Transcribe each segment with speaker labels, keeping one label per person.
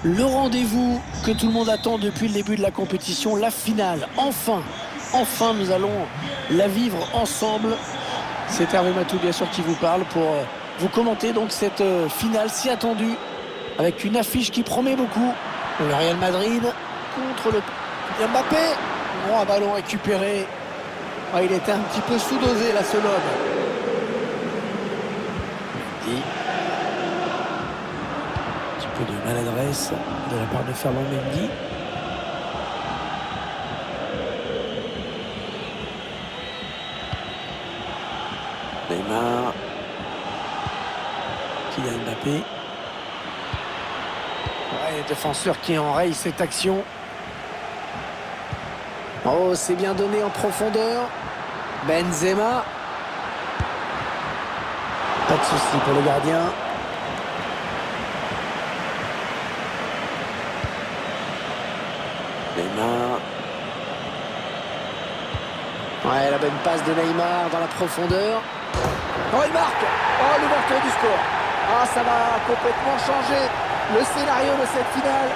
Speaker 1: Le rendez-vous que tout le monde attend depuis le début de la compétition, la finale. Enfin, nous allons la vivre ensemble. C'est Hervé Matou, bien sûr, qui vous parle pour vous commenter donc cette finale si attendue, avec une affiche qui promet beaucoup. Le Real Madrid contre le Mbappé. Bon, un ballon récupéré. Ah, il était un petit peu sous-dosé, là, ce lob. Un petit peu de maladresse de la part de Ferland Mendy. Neymar. Kylian Mbappé. Ouais, défenseur qui enraye cette action. Oh, c'est bien donné en profondeur. Benzema. Pas de souci pour le gardien. Neymar. Ouais, la bonne passe de Neymar dans la profondeur. Oh, il marque. Oh, l'ouverture du score. Ah, ça va complètement changer le scénario de cette finale.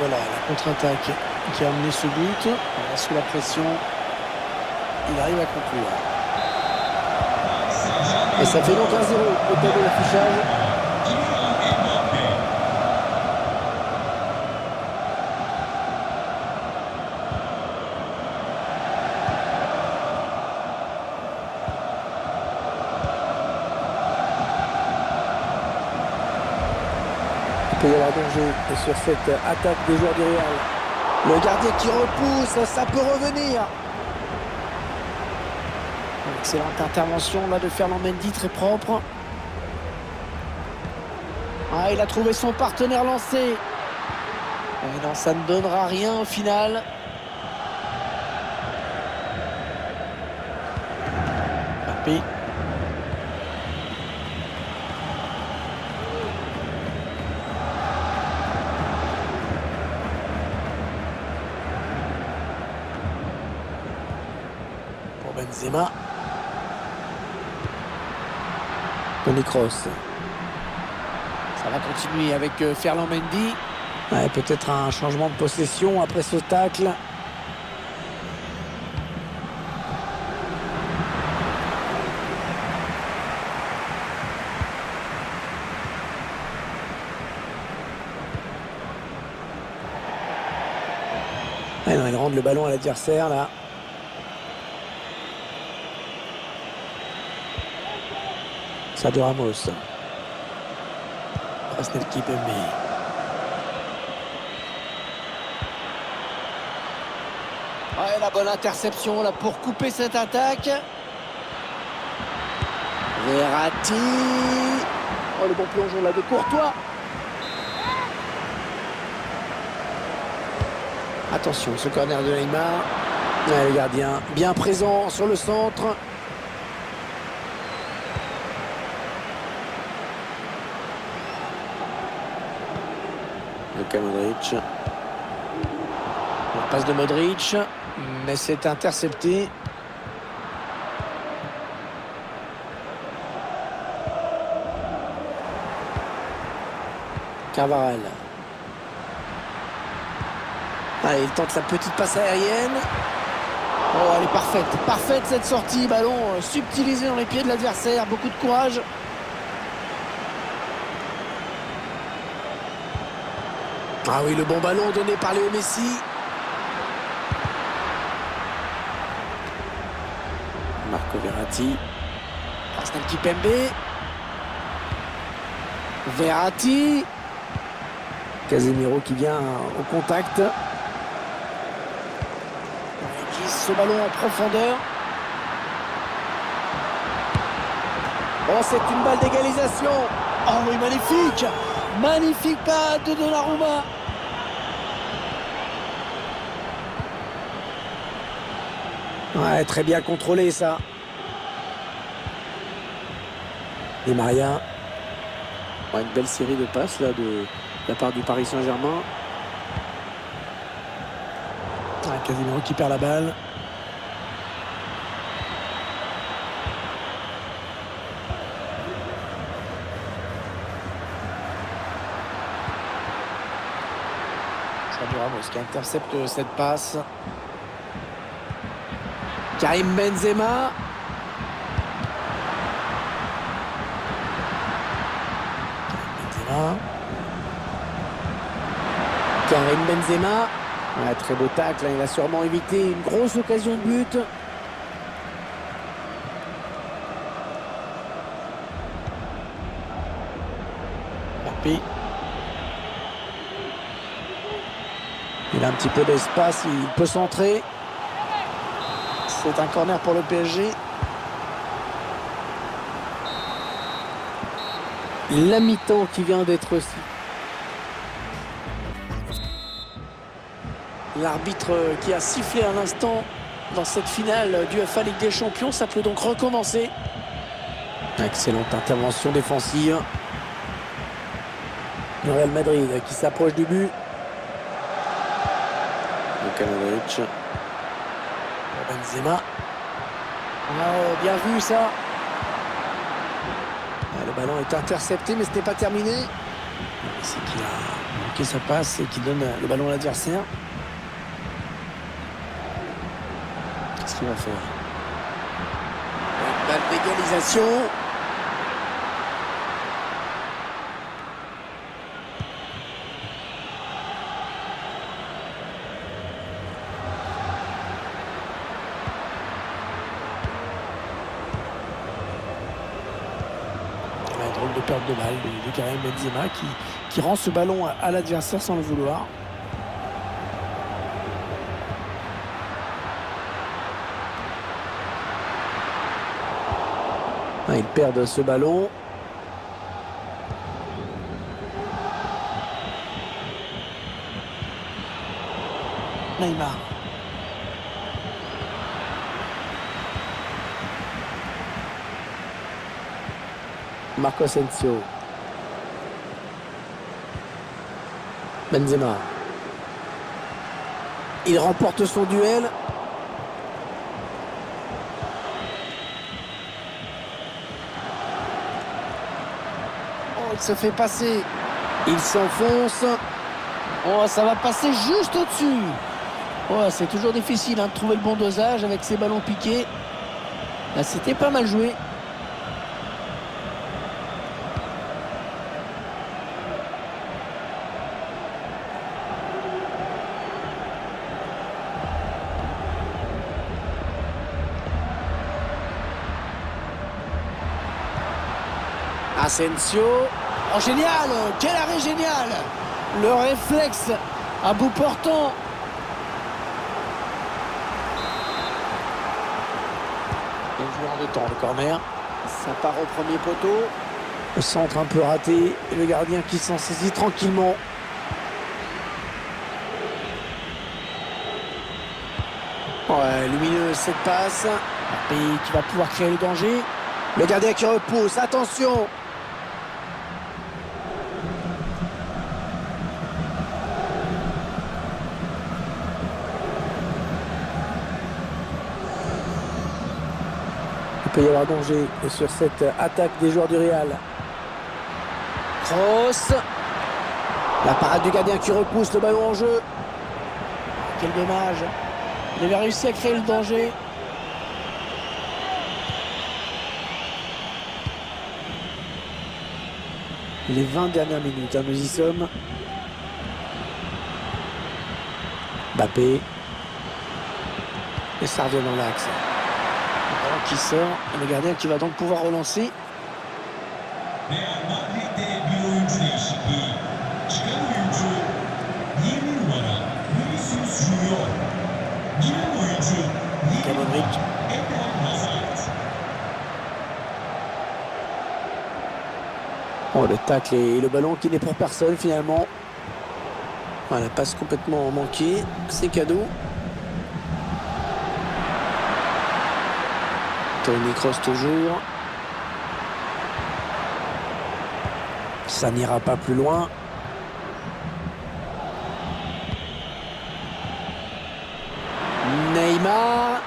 Speaker 1: Voilà, la contre-attaque qui a amené ce but. Voilà, sous la pression, il arrive à conclure. Et ça fait donc 1-0 au tableau d'affichage. Il peut y avoir danger sur cette attaque des joueurs du Real. Le gardien qui repousse, ça peut revenir. Excellente intervention là de Ferland Mendy, très propre. Ah, il a trouvé son partenaire lancé. Et non, ça ne donnera rien au final. Mbappé. Pour Benzema. Toni Kroos. Ça va continuer avec Ferland Mendy. Ouais, peut-être un changement de possession après ce tacle. Ouais, non, il rend le ballon à l'adversaire là. Sergio Ramos. Krasnel Kipembe. Ouais, la bonne interception là pour couper cette attaque. Verratti. Oh, le bon plongeon là de Courtois. Attention, ce corner de Neymar. Ouais, le gardien bien présent sur le centre. Luka Modric. La passe de Modric, mais c'est intercepté. Carvajal. Allez, il tente la petite passe aérienne. Oh, elle est parfaite. Parfaite cette sortie. Ballon subtilisé dans les pieds de l'adversaire. Beaucoup de courage. Ah oui, le bon ballon donné par Léo Messi. Marco Verratti. Krasnel Kipembe. Verratti. Casemiro qui vient au contact. Il glisse ce ballon en profondeur. Oh, c'est une balle d'égalisation. Oh oui, magnifique. Magnifique pas de Donnarumma. Ouais, très bien contrôlé ça. Et Maria. Ouais, une belle série de passes là de la part du Paris Saint-Germain. Ouais, Casemiro qui perd la balle. Fabio Ramos qui intercepte cette passe. Karim Benzema. Karim Benzema. Ouais, très beau tacle, il a sûrement évité une grosse occasion de but. Mbappé. Il a un petit peu d'espace, il peut centrer. C'est un corner pour le PSG. La mi-temps qui vient d'être aussi. L'arbitre qui a sifflé un instant dans cette finale du UEFA Ligue des Champions, ça peut donc recommencer. Excellente intervention défensive. Le Real Madrid qui s'approche du but. Luka Modric. Benzema. Oh, bien vu ça. Le ballon est intercepté, mais ce n'est pas terminé. C'est qu'il a manqué sa passe et qu'il donne le ballon à l'adversaire. Qu'est-ce qu'il va faire? Une balle d'égalisation. Drôle de perte de balle de Karim Benzema qui rend ce ballon à l'adversaire sans le vouloir. Ils perdent ce ballon. Neymar. Marco Asensio. Benzema. Il remporte son duel. Oh, il se fait passer. Il s'enfonce. Oh, ça va passer juste au-dessus. Oh, c'est toujours difficile de trouver le bon dosage avec ces ballons piqués. Là, c'était pas mal joué. Asensio. Oh, génial! Quel arrêt génial! Le réflexe à bout portant. Il joue en deux temps le corner. Ça part au premier poteau. Le centre un peu raté. Et le gardien qui s'en saisit tranquillement. Ouais, lumineuse cette passe. Et qui va pouvoir créer le danger. Le gardien qui repousse. Attention! Il peut y avoir danger sur cette attaque des joueurs du Real. Cross. La parade du gardien qui repousse le ballon en jeu. Quel dommage. Il avait réussi à créer le danger. Les 20 dernières minutes, nous y sommes. Mbappé. Et ça revient dans l'axe. Le ballon qui sort. Et le gardien qui va donc pouvoir relancer. Modric. Oh, le tacle et le ballon qui n'est pour personne finalement. Voilà, passe complètement manquée. C'est cadeau. Toni Kroos toujours. Ça n'ira pas plus loin. Neymar.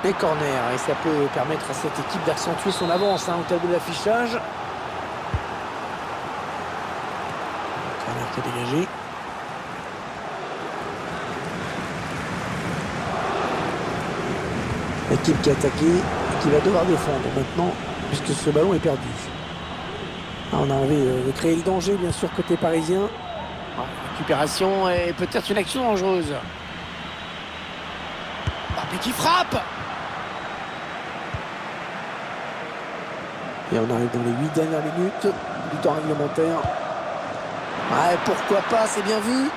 Speaker 1: Et corner. Et ça peut permettre à cette équipe d'accentuer son avance au tableau d'affichage. qui a dégagé. L'équipe qui a attaqué et qui va devoir défendre maintenant puisque ce ballon est perdu. On a envie de créer le danger bien sûr côté parisien. Récupération et peut-être une action dangereuse. Mbappé qui frappe. Et on arrive dans les 8 dernières minutes du temps réglementaire. Ouais, pourquoi pas, c'est bien vu.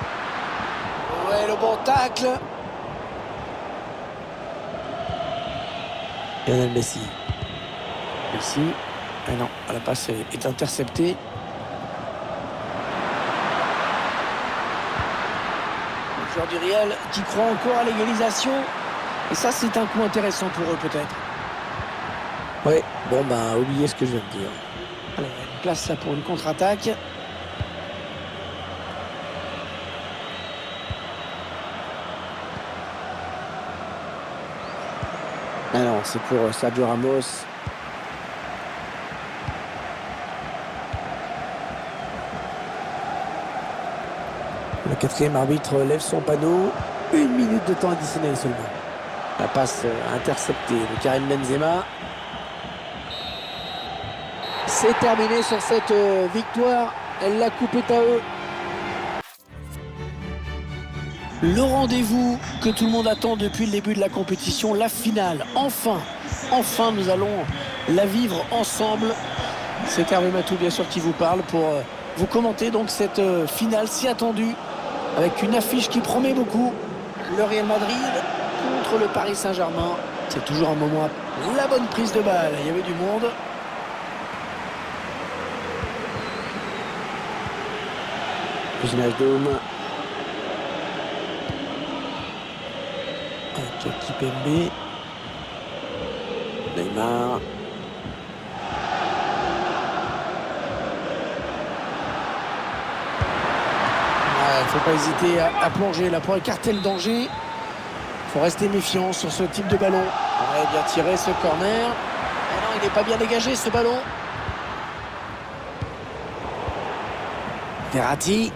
Speaker 1: Ouais, le bon tacle. Lionel Messi. Messi. Ah non, la passe est interceptée. Le joueur du Real qui croit encore à l'égalisation. Et ça, c'est un coup intéressant pour eux peut-être. Ouais, bon bah oubliez ce que je viens de dire. Allez, une place là pour une contre-attaque. Ah non, c'est pour Sergio Ramos. Le quatrième arbitre lève son panneau. 1 minute de temps additionnel seulement. La passe interceptée de Karim Benzema. C'est terminé sur cette victoire. La coupe est à eux. Le rendez-vous que tout le monde attend depuis le début de la compétition, la finale. Enfin, nous allons la vivre ensemble. C'est Hervé Matou, bien sûr, qui vous parle pour vous commenter donc cette finale si attendue avec une affiche qui promet beaucoup. Le Real Madrid contre le Paris Saint-Germain. C'est toujours un moment, la bonne prise de balle. Il y avait du monde. Ginage Dôme. Avec Kipembe. Neymar. Il ne faut pas hésiter à plonger là pour écarter le danger. Il faut rester méfiant sur ce type de ballon. Ouais, bien tiré ce corner. Mais non, il n'est pas bien dégagé ce ballon. Verratti.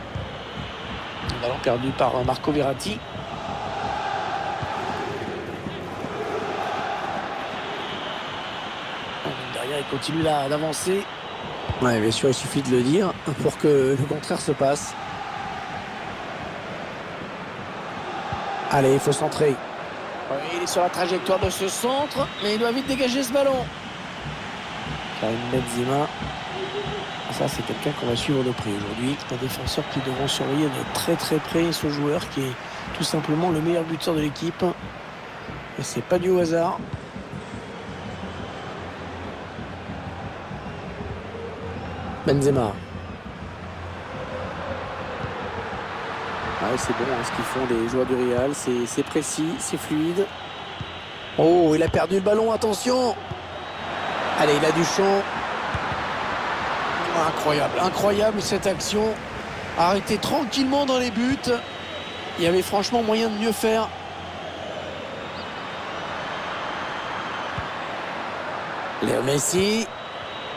Speaker 1: Un ballon perdu par Marco Verratti. Derrière, il continue là d'avancer. Ouais, bien sûr, il suffit de le dire pour que le contraire se passe. Allez, il faut centrer. Oui, il est sur la trajectoire de ce centre, mais il doit vite dégager ce ballon. Karim Benzema. Ça, c'est quelqu'un qu'on va suivre de près aujourd'hui. Un défenseur qui devront surveiller de très très près ce joueur qui est tout simplement le meilleur buteur de l'équipe. Et c'est pas du hasard. Benzema. Ouais, c'est bon hein, ce qu'ils font les joueurs du Real. C'est précis, c'est fluide. Oh, il a perdu le ballon, attention. Allez, il a du champ. Incroyable cette action. Arrêté tranquillement dans les buts. Il y avait franchement moyen de mieux faire. Léo Messi.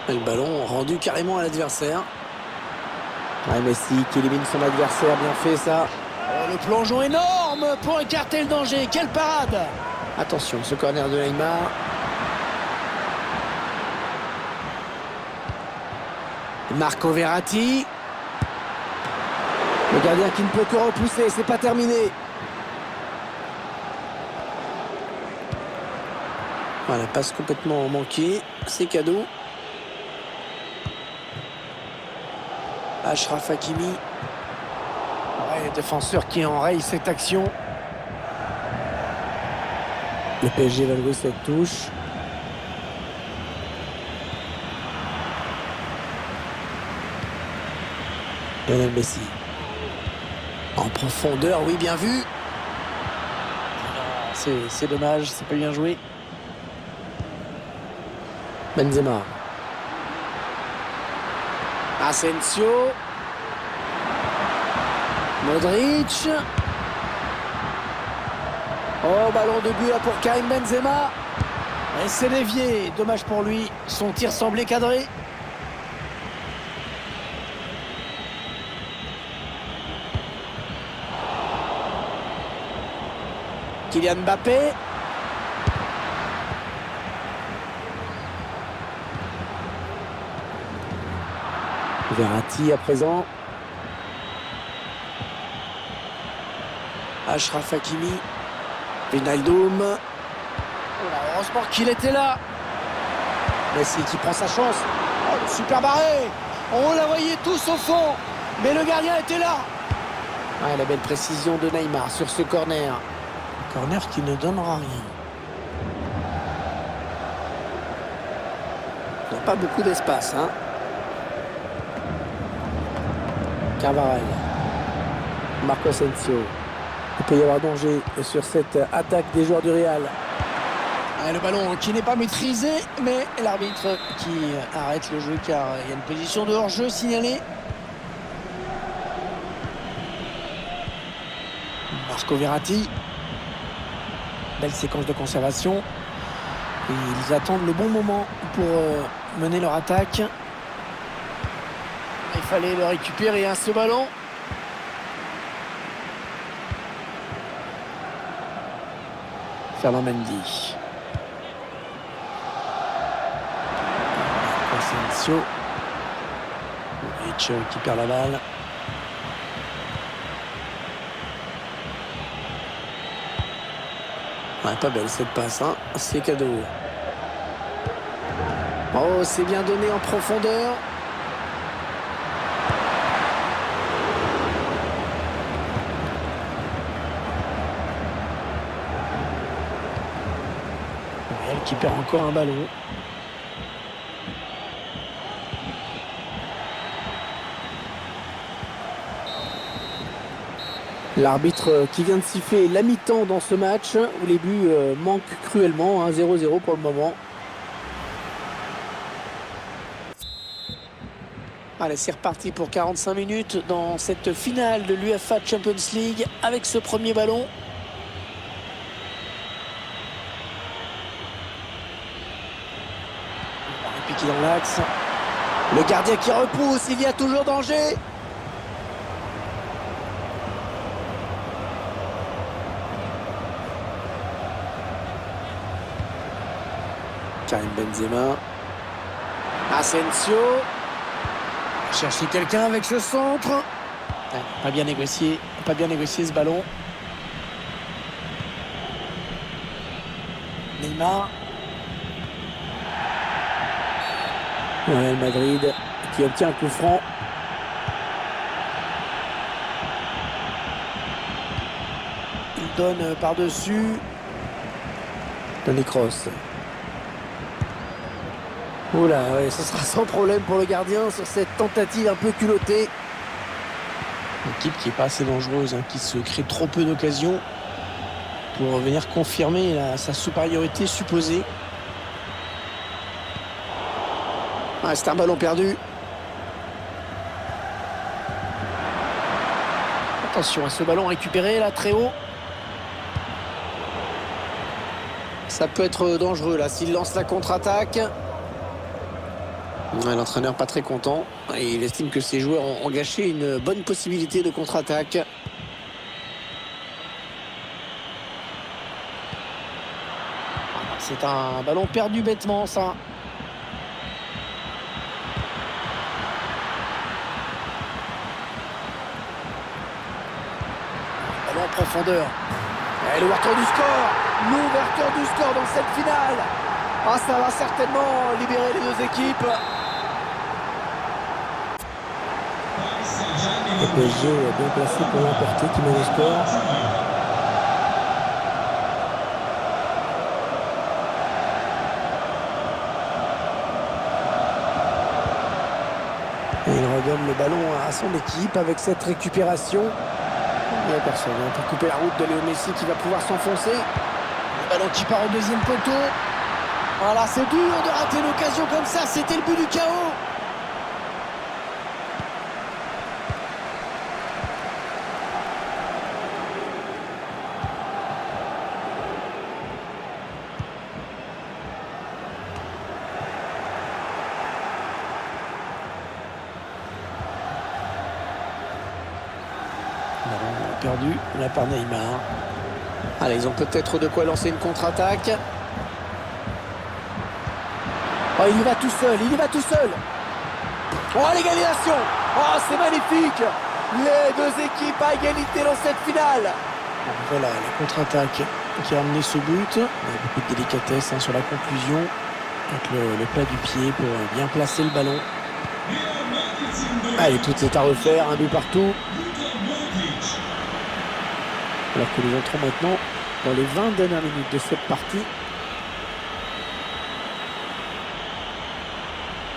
Speaker 1: Le ballon rendu carrément à l'adversaire. Ouais, Messi qui élimine son adversaire, bien fait ça. Oh, le plongeon énorme pour écarter le danger. Quelle parade! Attention, ce corner de Neymar. Marco Verratti. Le gardien qui ne peut que repousser, c'est pas terminé. Voilà, passe complètement manquée, c'est cadeau. Achraf Hakimi. Ouais, défenseur qui enraye cette action. Le PSG va jouer cette touche. Lionel Messi. En profondeur, oui, bien vu. C'est dommage, c'est pas bien joué. Benzema. Asensio. Modric. Oh, ballon de but là pour Karim Benzema. Et c'est dévié. Dommage pour lui. Son tir semblait cadré. Kylian Mbappé. Verratti à présent. Achraf Hakimi. Wijnaldum. Heureusement qu'il était là. Messi qui prend sa chance. Oh, super barré. On la voyait tous au fond. Mais le gardien était là. Ouais, la belle précision de Neymar sur ce corner. Corner qui ne donnera rien. Il n'y a pas beaucoup d'espace, hein. Carvajal. Marco Asensio. Il peut y avoir danger sur cette attaque des joueurs du Real. Ouais, le ballon qui n'est pas maîtrisé, mais l'arbitre qui arrête le jeu car il y a une position de hors-jeu signalée. Marco Verratti. Belle séquence de conservation. Et ils attendent le bon moment pour mener leur attaque. Il fallait le récupérer, hein, ce ballon. Ferland Mendy. Asensio. Hitch qui perd la balle. Ouais, pas belle cette passe, hein. C'est cadeau. Oh, c'est bien donné en profondeur. Elle qui perd encore un ballon. L'arbitre qui vient de siffler la mi-temps dans ce match où les buts manquent cruellement, hein, 0-0 pour le moment. Allez, c'est reparti pour 45 minutes dans cette finale de l'UEFA Champions League avec ce premier ballon. Piqué dans l'axe. Le gardien qui repousse, il y a toujours danger. Karim Benzema. Asensio. Chercher quelqu'un avec ce centre. Pas bien négocié ce ballon. Neymar. Real Madrid qui obtient un coup franc. Il donne par-dessus. Toni Kroos. Oula, ouais, ce sera sans problème pour le gardien sur cette tentative un peu culottée. Une équipe qui n'est pas assez dangereuse, hein, qui se crée trop peu d'occasions pour venir confirmer sa supériorité supposée. Ah, c'est un ballon perdu. Attention à ce ballon récupéré là très haut. Ça peut être dangereux là s'il lance la contre-attaque. Ouais, l'entraîneur pas très content et il estime que ses joueurs ont gâché une bonne possibilité de contre-attaque. C'est un ballon perdu bêtement ça. Ballon en profondeur. Et l'ouverture du score. L'ouverture du score dans cette finale. Ah, ça va certainement libérer les deux équipes. Le PSG est bien placé pour l'emporter, qui met le score. Et il redonne le ballon à son équipe avec cette récupération. Il n'y a personne pour couper la route de Léo Messi qui va pouvoir s'enfoncer. Le ballon qui part au deuxième poteau. Voilà, c'est dur de rater l'occasion comme ça. C'était le but du chaos. Ballon perdu là par Neymar. Allez, ils ont peut-être de quoi lancer une contre-attaque. Oh, il y va tout seul, il y va tout seul. Oh, l'égalisation. Oh, c'est magnifique. Les deux équipes à égalité dans cette finale. Bon, voilà, la contre-attaque qui a amené ce but. Il y a beaucoup de délicatesse sur la conclusion. Avec le plat du pied pour bien placer le ballon. Allez, tout est à refaire, un but partout. Alors que nous entrons maintenant dans les 20 dernières minutes de cette partie.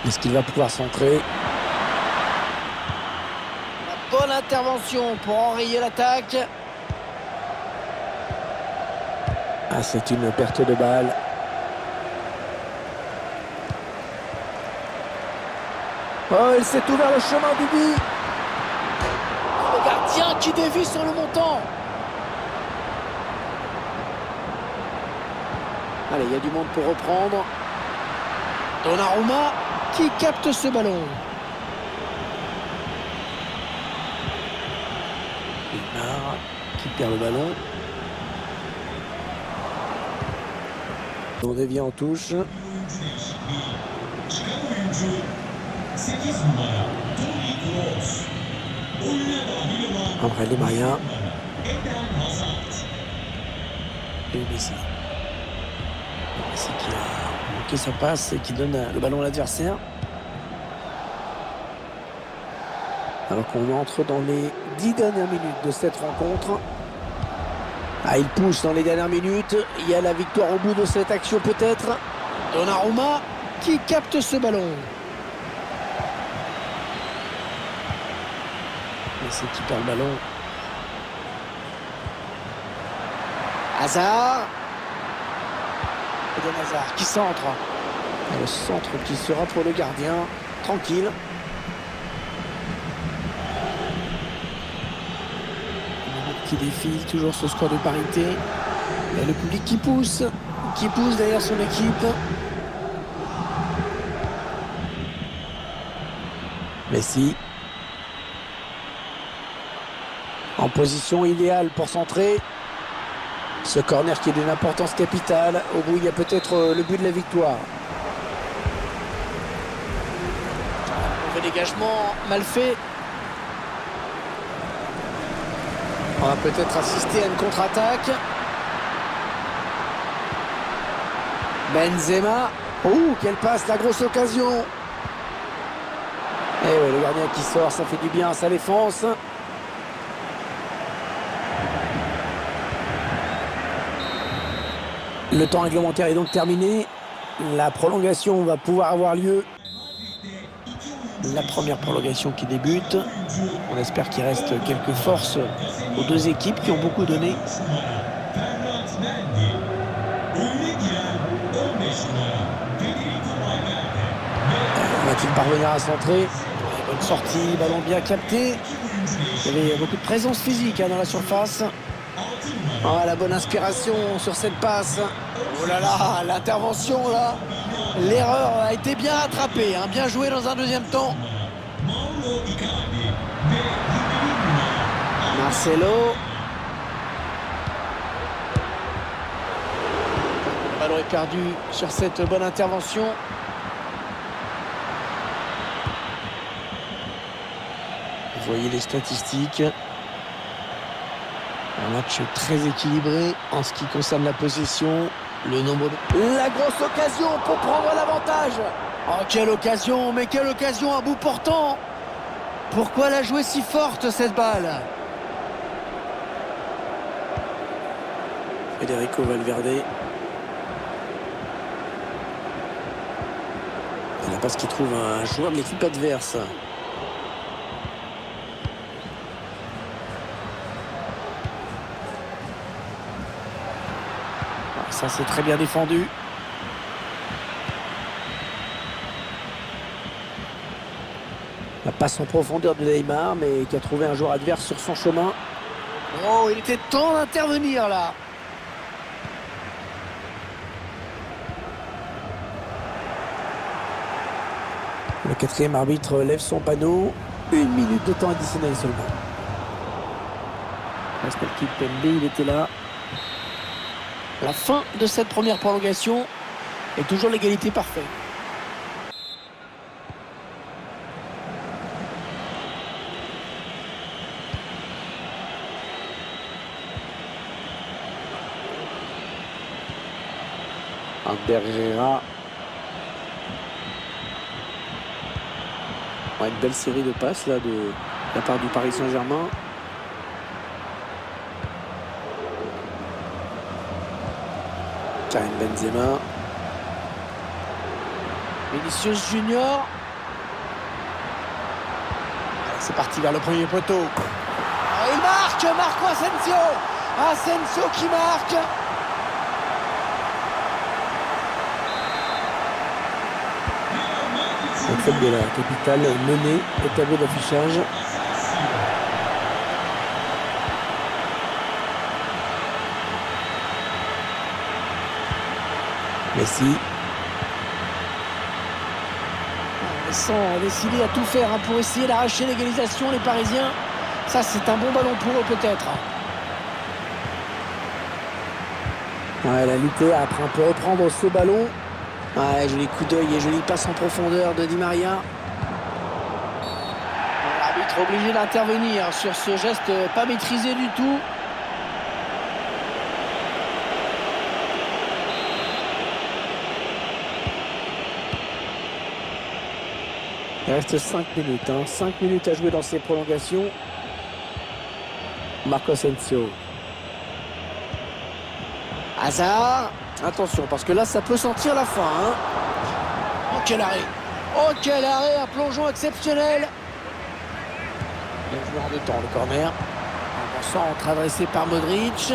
Speaker 1: Est-ce qu'il va pouvoir centrer? La bonne intervention pour enrayer l'attaque. Ah, c'est une perte de balle. Oh, il s'est ouvert le chemin du but. Oh, le gardien qui dévie sur le montant. Allez, il y a du monde pour reprendre. Donnarumma qui capte ce ballon. Neymar qui perd le ballon. On dévie en touche. André Di Maria. Et Messi. Messi qui a manqué sa passe et qui donne le ballon à l'adversaire. Alors qu'on entre dans les 10 dernières minutes de cette rencontre. Ah, il pousse dans les dernières minutes. Il y a la victoire au bout de cette action peut-être. Donnarumma qui capte ce ballon. Messi qui perd le ballon. Hazard. Eden Hazard qui centre. Et le centre qui sera pour le gardien. Tranquille. Qui défile, toujours ce score de parité. Et le public qui pousse derrière son équipe. Messi. En position idéale pour centrer. Ce corner qui est d'une importance capitale. Au bout, il y a peut-être le but de la victoire. Mauvais dégagement mal fait. On va peut-être assister à une contre-attaque. Benzema. Oh, quelle passe, la grosse occasion. Et ouais, le gardien qui sort, ça fait du bien à sa défense. Le temps réglementaire est donc terminé. La prolongation va pouvoir avoir lieu. La première prolongation qui débute. On espère qu'il reste quelques forces aux deux équipes qui ont beaucoup donné. Va-t-il parvenir à centrer? Bonne sortie, ballon bien capté. Il y avait beaucoup de présence physique dans la surface. Oh, la bonne inspiration sur cette passe. Oh là là, l'intervention là. L'erreur a été bien attrapée, bien joué dans un deuxième temps. Marcelo. Le ballon est perdu sur cette bonne intervention. Vous voyez les statistiques. Un match très équilibré en ce qui concerne la possession. Le nombre de... La grosse occasion pour prendre l'avantage. Oh, quelle occasion, mais quelle occasion à bout portant. Pourquoi la jouer si forte, cette balle? Federico Valverde. Il n'a pas ce qu'il trouve un joueur de l'équipe adverse. Ça, c'est très bien défendu. La passe en profondeur de Neymar, mais qui a trouvé un joueur adverse sur son chemin. Oh, il était temps d'intervenir là. Le quatrième arbitre lève son panneau. 1 minute de temps additionnel seulement. Respectif Pembe, il était là. La fin de cette première prolongation et toujours l'égalité parfaite. Ander Herrera. Ouais, une belle série de passes là de la part du Paris Saint-Germain. Karim Benzema. Vinicius Junior. C'est parti vers le premier poteau. Il marque, Marco Asensio. Asensio qui marque. Le club de la capitale mené au tableau d'affichage. Messi. Ils sont décidés à tout faire pour essayer d'arracher l'égalisation, les Parisiens. Ça, c'est un bon ballon pour eux peut-être. Ouais, la lutte après on peut reprendre ce ballon. Ouais, joli coup d'œil et jolie passe en profondeur de Di Maria. L'arbitre obligé d'intervenir sur ce geste pas maîtrisé du tout. Il reste 5 minutes. 5 minutes à jouer dans ces prolongations. Marco Asensio. Hazard. Attention, parce que là, ça peut sentir la fin. Oh, quel arrêt. Oh, quel arrêt. Un plongeon exceptionnel. Bien joueur de temps, le corner. Un bon centre adressé par Modric.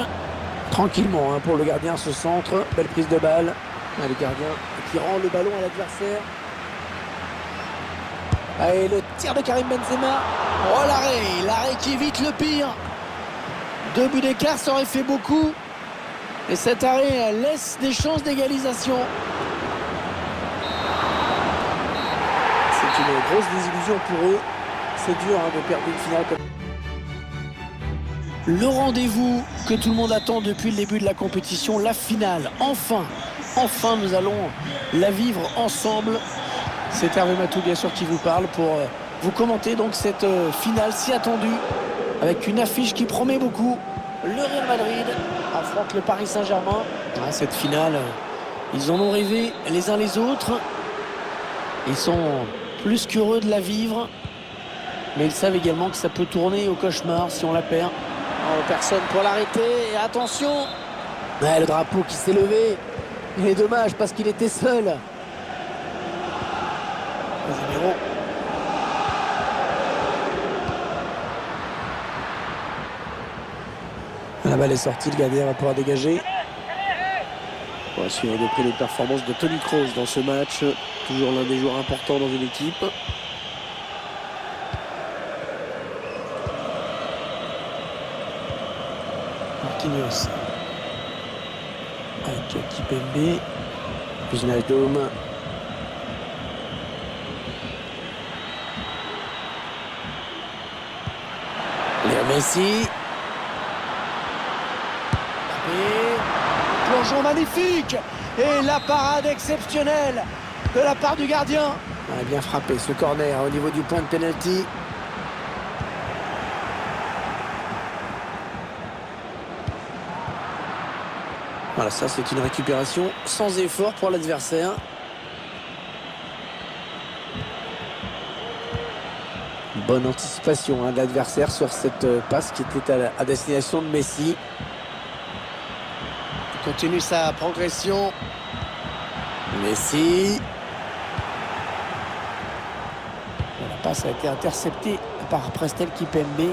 Speaker 1: Tranquillement pour le gardien, ce centre. Belle prise de balle. Le gardien qui rend le ballon à l'adversaire. Et le tir de Karim Benzema. Oh, l'arrêt qui évite le pire. 2 buts d'écart, ça aurait fait beaucoup. Et cet arrêt laisse des chances d'égalisation. C'est une grosse désillusion pour eux. C'est dur de perdre une finale comme... Le rendez-vous que tout le monde attend depuis le début de la compétition, la finale. Enfin, nous allons la vivre ensemble. C'est Hervé Matou bien sûr qui vous parle pour vous commenter donc cette finale si attendue avec une affiche qui promet beaucoup. Le Real Madrid affronte le Paris Saint-Germain. Cette finale, ils en ont rêvé les uns les autres. Ils sont plus qu'heureux de la vivre. Mais ils savent également que ça peut tourner au cauchemar si on la perd. Personne pour l'arrêter. Et attention, le drapeau qui s'est levé. Il est dommage parce qu'il était seul. La balle est sortie, le gardien va pouvoir dégager. On va suivre de près les performances de Toni Kroos dans ce match. Toujours l'un des joueurs importants dans une équipe. Marquinhos. Avec Kipembe. Wijnaldum. Léo Messi. Plongeon magnifique. Et la parade exceptionnelle de la part du gardien. Bien frappé ce corner au niveau du point de pénalty. Voilà, ça c'est une récupération sans effort pour l'adversaire. Bonne anticipation de l'adversaire sur cette passe qui était à destination de Messi. Il continue sa progression. Messi. La passe a été interceptée par Prestel Kipembe.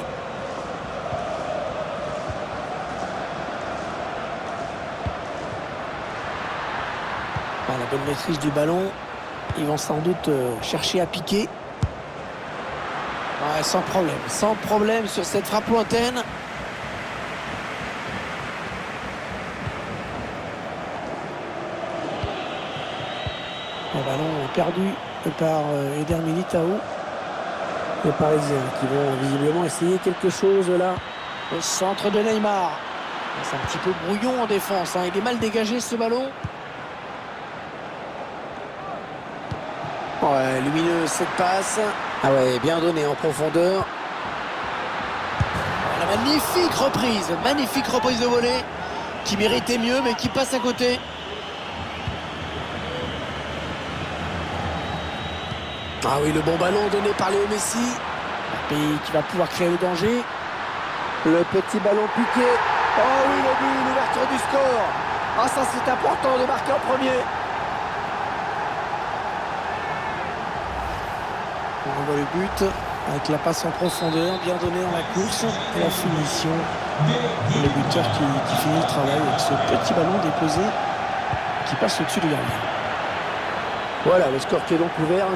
Speaker 1: La bonne maîtrise du ballon. Ils vont sans doute chercher à piquer. Sans problème sur cette frappe lointaine. Le ballon perdu par Eder Militao. Les Parisiens qui vont visiblement essayer quelque chose là. Au centre de Neymar. C'est un petit peu brouillon en défense, hein. Il est mal dégagé ce ballon. Ouais, lumineuse cette passe. Ah ouais, bien donné en profondeur. Voilà, magnifique reprise de volée, qui méritait mieux mais qui passe à côté. Ah oui, le bon ballon donné par Léo Messi. Mbappé qui va pouvoir créer le danger. Le petit ballon piqué. Oh oui, le but, l'ouverture du score. Ah, ça c'est important de marquer en premier. On revoit le but avec la passe en profondeur, bien donnée dans la course et la finition. Le buteur qui finit le travail avec ce petit ballon déposé qui passe au-dessus du gardien. Voilà, le score qui est donc ouvert, 1-0.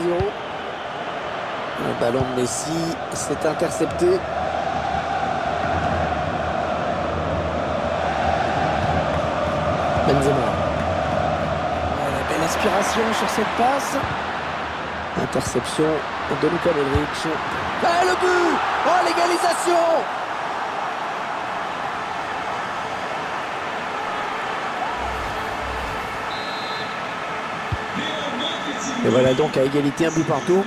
Speaker 1: Le ballon de Messi s'est intercepté. Benzema. Voilà, belle inspiration sur cette passe. Interception de Luka Modric. Ah, le but! Oh, l'égalisation! Et voilà donc à égalité, un but partout.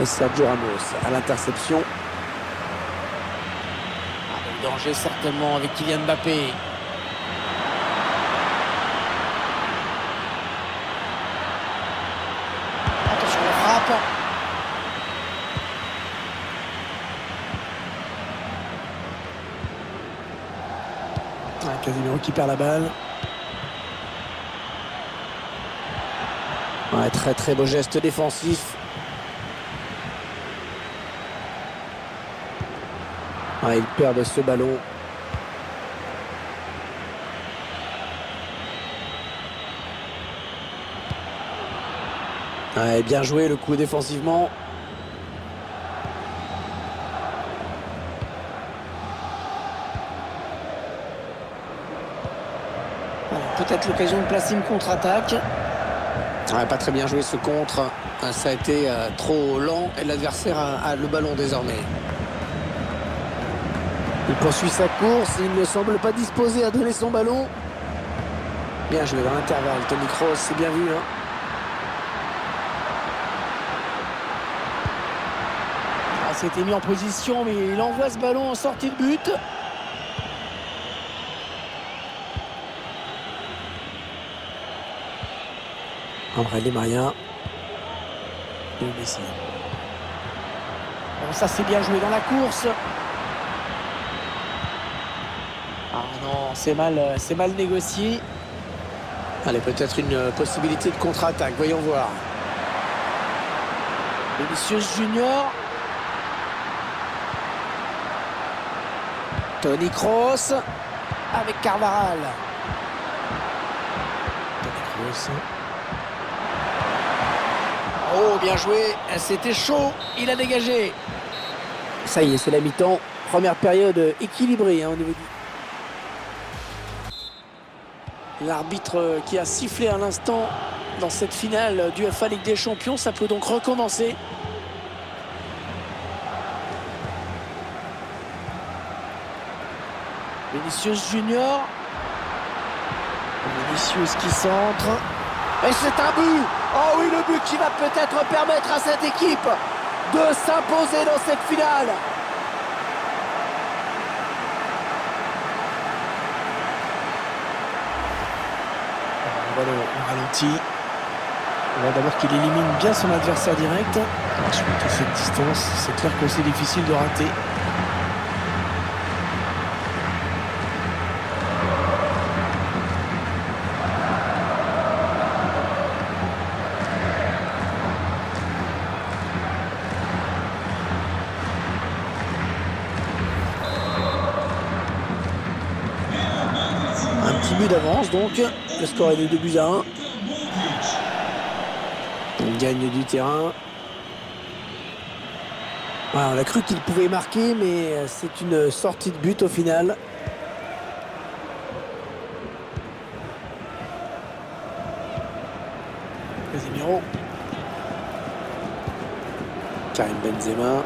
Speaker 1: Et Sergio Ramos à l'interception. Le danger certainement avec Kylian Mbappé. Attention la frappe. Casemiro qui perd la balle. Ouais, très beau geste défensif. Ouais, ils perdent ce ballon. Ouais, bien joué le coup défensivement. Peut-être l'occasion de placer une contre-attaque. Ouais, pas très bien joué ce contre. Ça a été trop lent et l'adversaire a le ballon désormais. Il poursuit sa course, il ne semble pas disposé à donner son ballon. Bien joué dans l'intervalle, Toni Kroos, c'est bien vu. Ah, c'était mis en position, mais il envoie ce ballon en sortie de but. André Di Maria. Et Messi. Bon, ça c'est bien joué dans la course. Ah non, c'est mal négocié. Allez, peut-être une possibilité de contre-attaque, voyons voir. Vinicius Junior. Toni Kroos avec Carvajal. Toni Kroos. Oh, bien joué, c'était chaud, il a dégagé. Ça y est, c'est la mi-temps. Première période équilibrée au niveau du... L'arbitre qui a sifflé à l'instant dans cette finale du UEFA Ligue des Champions, ça peut donc recommencer. Vinicius Junior. Vinicius qui centre. Et c'est un but! Oh oui, le but qui va peut-être permettre à cette équipe de s'imposer dans cette finale. On voit le ralenti. On voit d'abord qu'il élimine bien son adversaire direct. Ensuite, à cette distance, c'est clair que c'est difficile de rater. But d'avance, donc le score est de 2-1. On gagne du terrain. Voilà, on a cru qu'il pouvait marquer, mais c'est une sortie de but au final. Casemiro. Karim Benzema.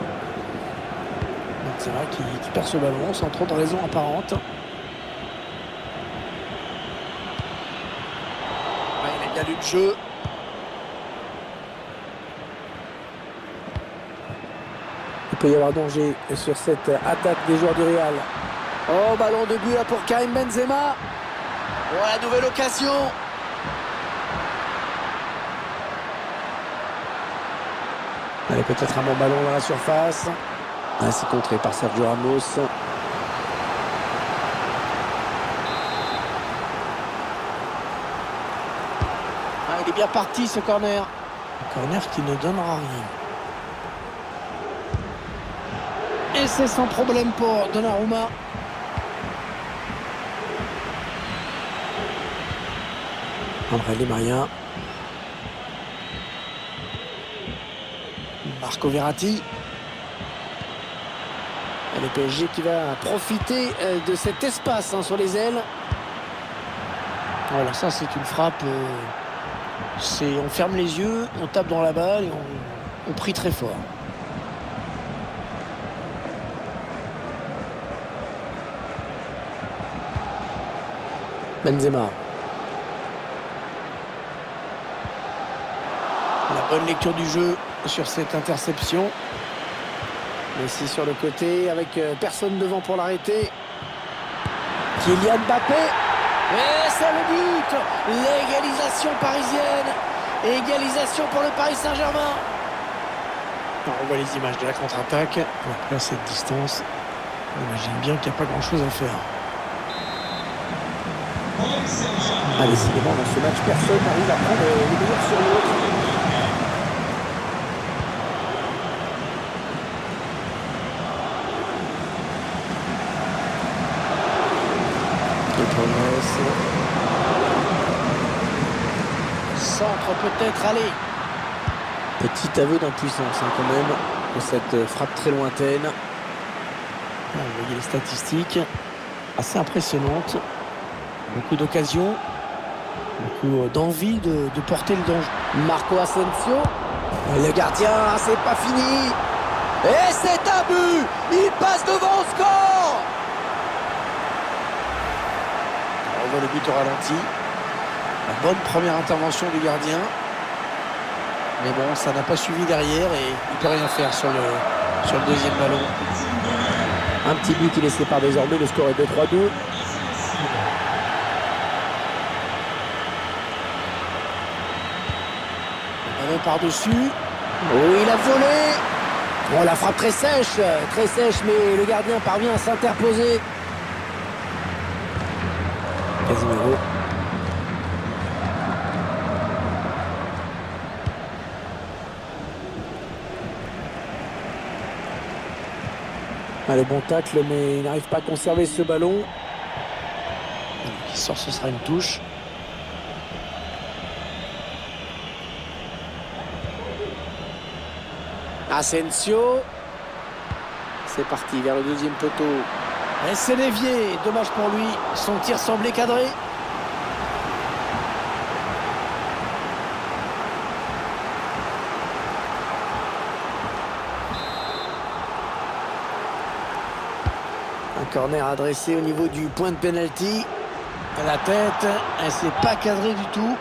Speaker 1: Benzema qui perd ce ballon sans trop de raison apparente. Il a bien lu le jeu. Il peut y avoir danger sur cette attaque des joueurs du Real. Oh, ballon de but là pour Karim Benzema. Oh, la nouvelle occasion. Allez, peut-être un bon ballon dans la surface. Ainsi contré par Sergio Ramos. Il est bien parti ce corner. Un corner qui ne donnera rien. Et c'est sans problème pour Donnarumma. André Di Maria. Marco Verratti. Et le PSG qui va profiter de cet espace sur les ailes. Voilà, ça c'est une frappe. On ferme les yeux, on tape dans la balle et on prie très fort. Benzema. La bonne lecture du jeu sur cette interception. Messi sur le côté avec personne devant pour l'arrêter. Kylian Mbappé. Et c'est le but. L'égalisation parisienne. Égalisation pour le Paris Saint-Germain. On voit les images de la contre-attaque. Là, cette distance, on imagine bien qu'il n'y a pas grand-chose à faire. Décidément, dans ce match, personne n'arrive à prendre les meilleurs sur l'autre. Centre peut-être, allez. Petit aveu d'impuissance quand même pour cette frappe très lointaine. Là, vous voyez les statistiques assez impressionnantes. Beaucoup d'occasions, beaucoup d'envie de porter le danger. Marco Asensio. Le gardien, c'est pas fini. Et c'est un but. Il passe devant au score. On voit le but au ralenti. La bonne première intervention du gardien. Mais bon, ça n'a pas suivi derrière et il ne peut rien faire sur le deuxième ballon. Un petit but qui les sépare désormais. Le score est de 3-2. Ballon par-dessus. Oh, il a volé. Oh, la frappe très sèche, mais le gardien parvient à s'interposer. Casemiro. Le bon tacle, mais il n'arrive pas à conserver ce ballon. Il sort, ce sera une touche. Asensio. C'est parti vers le deuxième poteau. Et c'est dévié. Dommage pour lui. Son tir semblait cadré. Un corner adressé au niveau du point de pénalty. La tête, elle s'est pas cadrée du tout.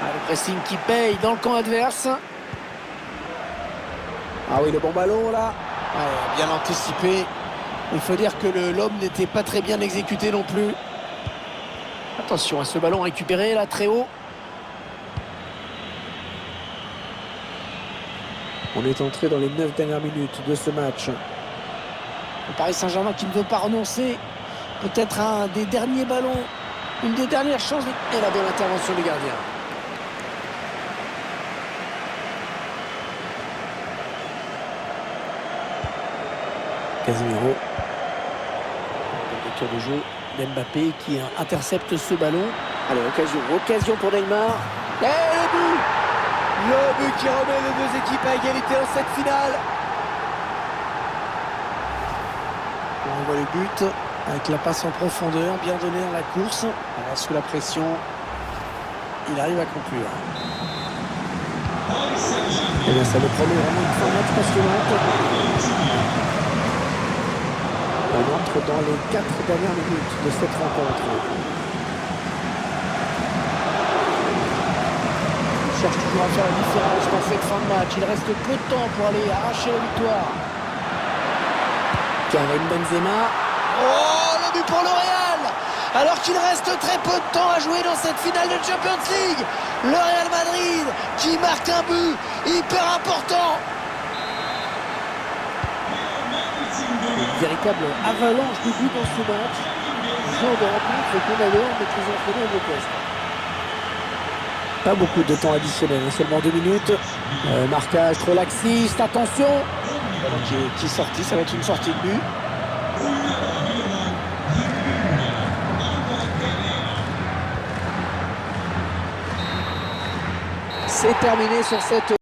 Speaker 1: Le pressing qui paye dans le camp adverse. Ah oui, le bon ballon là. Bien anticipé. Il faut dire que l'homme n'était pas très bien exécuté non plus. Attention à ce ballon récupéré là très haut. On est entré dans les 9 dernières minutes de ce match. Le Paris Saint-Germain qui ne veut pas renoncer. Peut-être un des derniers ballons. Une des dernières chances. Et la bonne intervention du gardien. Casemiro. Lecture de jeu d'Mbappé qui intercepte ce ballon. Allez, occasion pour Neymar. Et le but! Le but qui remet les deux équipes à égalité en cette finale. On voit le but avec la passe en profondeur, bien donnée dans la course. Alors, sous la pression, il arrive à conclure. Et bien ça le promet vraiment une fin de match passionnante. On entre dans les 4 dernières minutes de cette rencontre. Il cherche toujours à faire la différence dans cette fin de match. Il reste peu de temps pour aller arracher la victoire. Karim Benzema. Oh, le but pour le Real! Alors qu'il reste très peu de temps à jouer dans cette finale de Champions League. Le Real Madrid qui marque un but hyper important. Une véritable avalanche de buts dans ce match. Genre de rencontre qu'on adore, mais que les entraîneurs détestent. Pas beaucoup de temps additionnel, seulement 2 minutes. Marquage trop laxiste, attention. Qui est sorti, ça va être une sortie de but. C'est terminé sur cette